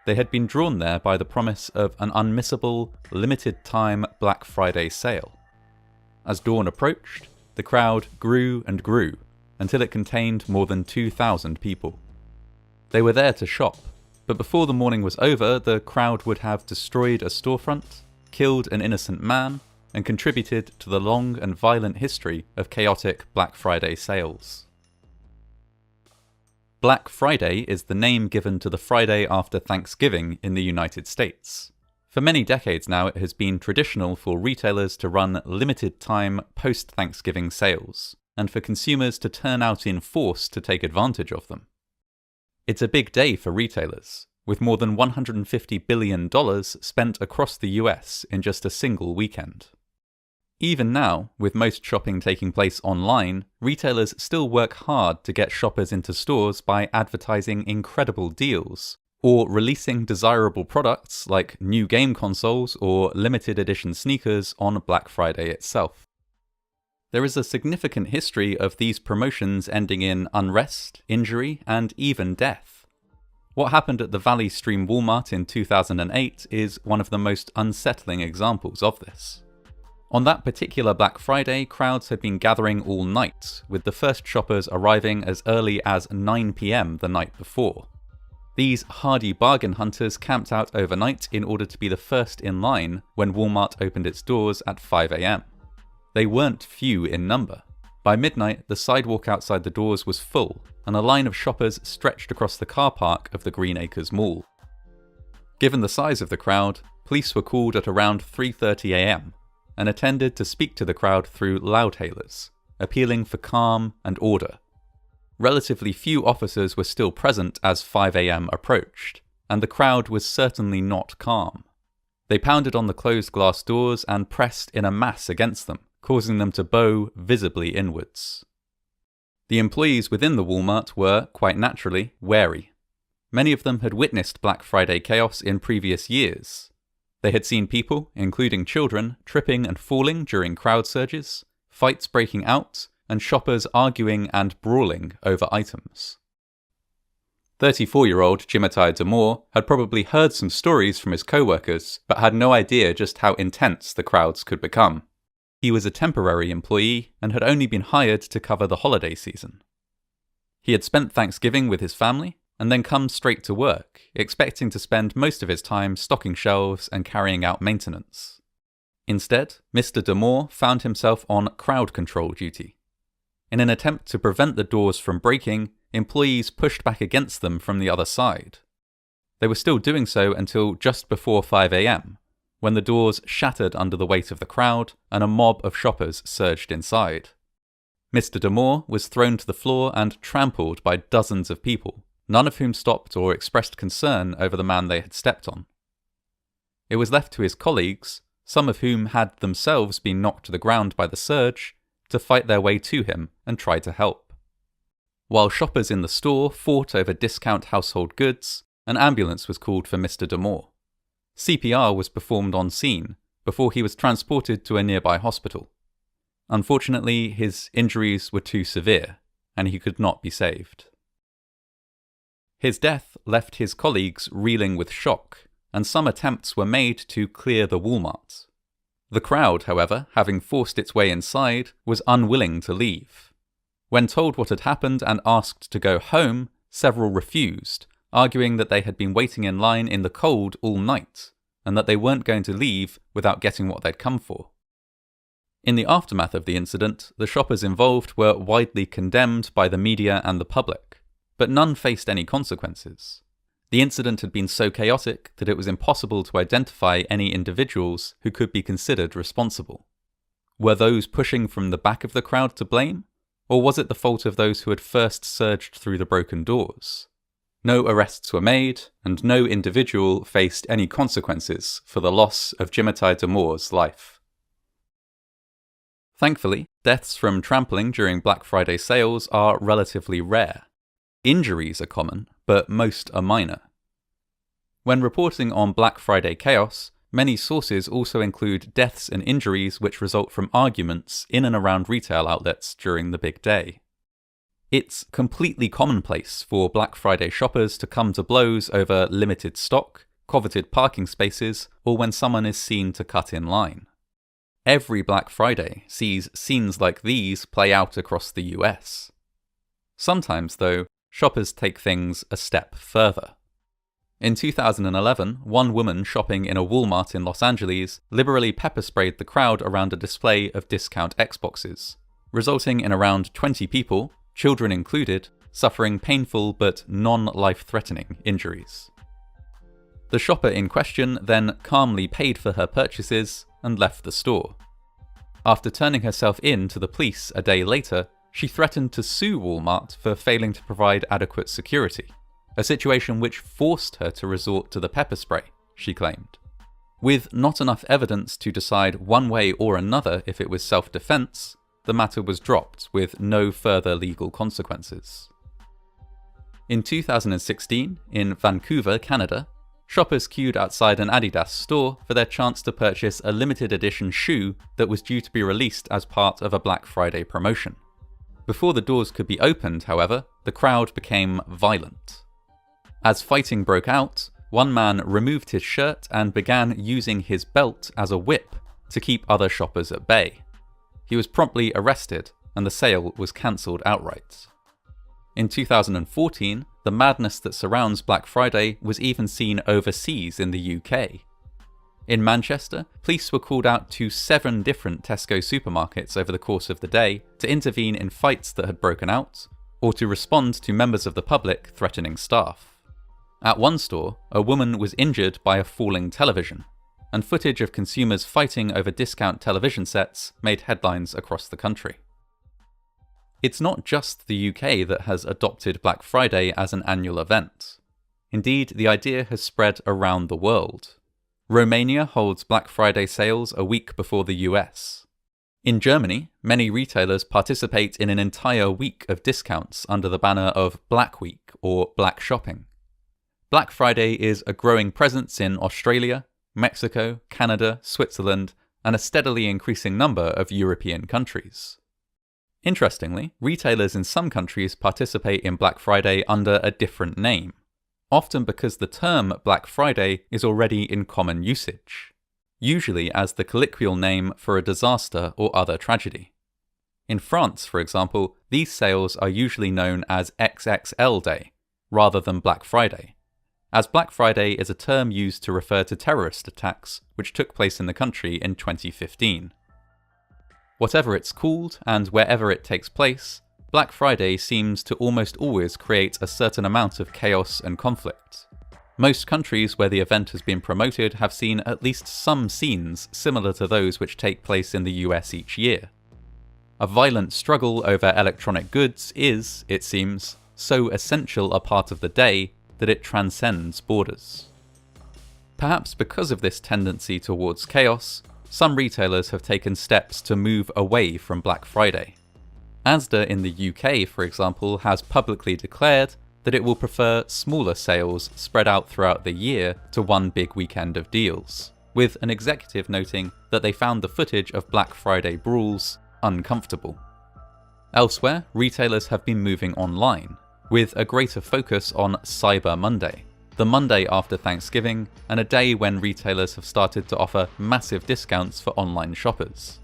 They had been drawn there by the promise of an unmissable, limited-time Black Friday sale. As dawn approached, the crowd grew and grew, until it contained more than 2,000 people. They were there to shop, but before the morning was over, the crowd would have destroyed a storefront, killed an innocent man, and contributed to the long and violent history of chaotic Black Friday sales. Black Friday is the name given to the Friday after Thanksgiving in the United States. For many decades now, it has been traditional for retailers to run limited-time post-Thanksgiving sales, and for consumers to turn out in force to take advantage of them. It's a big day for retailers, with more than $150 billion spent across the US in just a single weekend. Even now, with most shopping taking place online, retailers still work hard to get shoppers into stores by advertising incredible deals, or releasing desirable products like new game consoles or limited edition sneakers on Black Friday itself. There is a significant history of these promotions ending in unrest, injury, and even death. What happened at the Valley Stream Walmart in 2008 is one of the most unsettling examples of this. On that particular Black Friday, crowds had been gathering all night, with the first shoppers arriving as early as 9 PM the night before. These hardy bargain hunters camped out overnight in order to be the first in line when Walmart opened its doors at 5 AM. They weren't few in number. By midnight, the sidewalk outside the doors was full, and a line of shoppers stretched across the car park of the Green Acres Mall. Given the size of the crowd, police were called at around 3:30 AM, and attended to speak to the crowd through loudhailers, appealing for calm and order. Relatively few officers were still present as 5 AM approached, and the crowd was certainly not calm. They pounded on the closed glass doors and pressed in a mass against them, causing them to bow visibly inwards. The employees within the Walmart were, quite naturally, wary. Many of them had witnessed Black Friday chaos in previous years. They had seen people, including children, tripping and falling during crowd surges, fights breaking out, and shoppers arguing and brawling over items. 34-year-old Jimitai Damore had probably heard some stories from his co-workers, but had no idea just how intense the crowds could become. He was a temporary employee and had only been hired to cover the holiday season. He had spent Thanksgiving with his family, and then come straight to work, expecting to spend most of his time stocking shelves and carrying out maintenance. Instead, Mr. Damore found himself on crowd control duty. In an attempt to prevent the doors from breaking, employees pushed back against them from the other side. They were still doing so until just before 5 AM, when the doors shattered under the weight of the crowd and a mob of shoppers surged inside. Mr. Damore was thrown to the floor and trampled by dozens of people, none of whom stopped or expressed concern over the man they had stepped on. It was left to his colleagues, some of whom had themselves been knocked to the ground by the surge, to fight their way to him and try to help. While shoppers in the store fought over discount household goods, an ambulance was called for Mr. Damore. CPR was performed on scene before he was transported to a nearby hospital. Unfortunately, his injuries were too severe, and he could not be saved. His death left his colleagues reeling with shock, and some attempts were made to clear the Walmart. The crowd, however, having forced its way inside, was unwilling to leave. When told what had happened and asked to go home, several refused, arguing that they had been waiting in line in the cold all night, and that they weren't going to leave without getting what they'd come for. In the aftermath of the incident, the shoppers involved were widely condemned by the media and the public, but none faced any consequences. The incident had been so chaotic that it was impossible to identify any individuals who could be considered responsible. Were those pushing from the back of the crowd to blame? Or was it the fault of those who had first surged through the broken doors? No arrests were made, and no individual faced any consequences for the loss of Jimitai Damore's life. Thankfully, deaths from trampling during Black Friday sales are relatively rare. Injuries are common, but most are minor. When reporting on Black Friday chaos, many sources also include deaths and injuries which result from arguments in and around retail outlets during the big day. It's completely commonplace for Black Friday shoppers to come to blows over limited stock, coveted parking spaces, or when someone is seen to cut in line. Every Black Friday sees scenes like these play out across the US. Sometimes, though, shoppers take things a step further. In 2011, one woman shopping in a Walmart in Los Angeles liberally pepper-sprayed the crowd around a display of discount Xboxes, resulting in around 20 people, children included, suffering painful but non-life-threatening injuries. The shopper in question then calmly paid for her purchases and left the store. After turning herself in to the police a day later, she threatened to sue Walmart for failing to provide adequate security, a situation which forced her to resort to the pepper spray, she claimed. With not enough evidence to decide one way or another if it was self-defense, the matter was dropped with no further legal consequences. In 2016, in Vancouver, Canada, shoppers queued outside an Adidas store for their chance to purchase a limited edition shoe that was due to be released as part of a Black Friday promotion. Before the doors could be opened, however, the crowd became violent. As fighting broke out, one man removed his shirt and began using his belt as a whip to keep other shoppers at bay. He was promptly arrested, and the sale was cancelled outright. In 2014, the madness that surrounds Black Friday was even seen overseas in the UK. In Manchester, police were called out to 7 different Tesco supermarkets over the course of the day to intervene in fights that had broken out, or to respond to members of the public threatening staff. At one store, a woman was injured by a falling television, and footage of consumers fighting over discount television sets made headlines across the country. It's not just the UK that has adopted Black Friday as an annual event. Indeed, the idea has spread around the world. Romania holds Black Friday sales a week before the US. In Germany, many retailers participate in an entire week of discounts under the banner of Black Week or Black Shopping. Black Friday is a growing presence in Australia, Mexico, Canada, Switzerland, and a steadily increasing number of European countries. Interestingly, retailers in some countries participate in Black Friday under a different name, often because the term Black Friday is already in common usage, usually as the colloquial name for a disaster or other tragedy. In France, for example, these sales are usually known as XXL Day, rather than Black Friday, as Black Friday is a term used to refer to terrorist attacks which took place in the country in 2015. Whatever it's called, and wherever it takes place, Black Friday seems to almost always create a certain amount of chaos and conflict. Most countries where the event has been promoted have seen at least some scenes similar to those which take place in the US each year. A violent struggle over electronic goods is, it seems, so essential a part of the day that it transcends borders. Perhaps because of this tendency towards chaos, some retailers have taken steps to move away from Black Friday. Asda in the UK, for example, has publicly declared that it will prefer smaller sales spread out throughout the year to one big weekend of deals, with an executive noting that they found the footage of Black Friday brawls uncomfortable. Elsewhere, retailers have been moving online, with a greater focus on Cyber Monday, the Monday after Thanksgiving, and a day when retailers have started to offer massive discounts for online shoppers.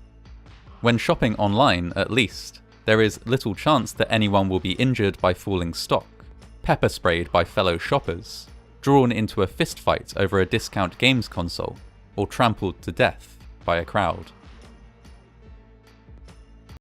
When shopping online, at least, there is little chance that anyone will be injured by falling stock, pepper sprayed by fellow shoppers, drawn into a fistfight over a discount games console, or trampled to death by a crowd.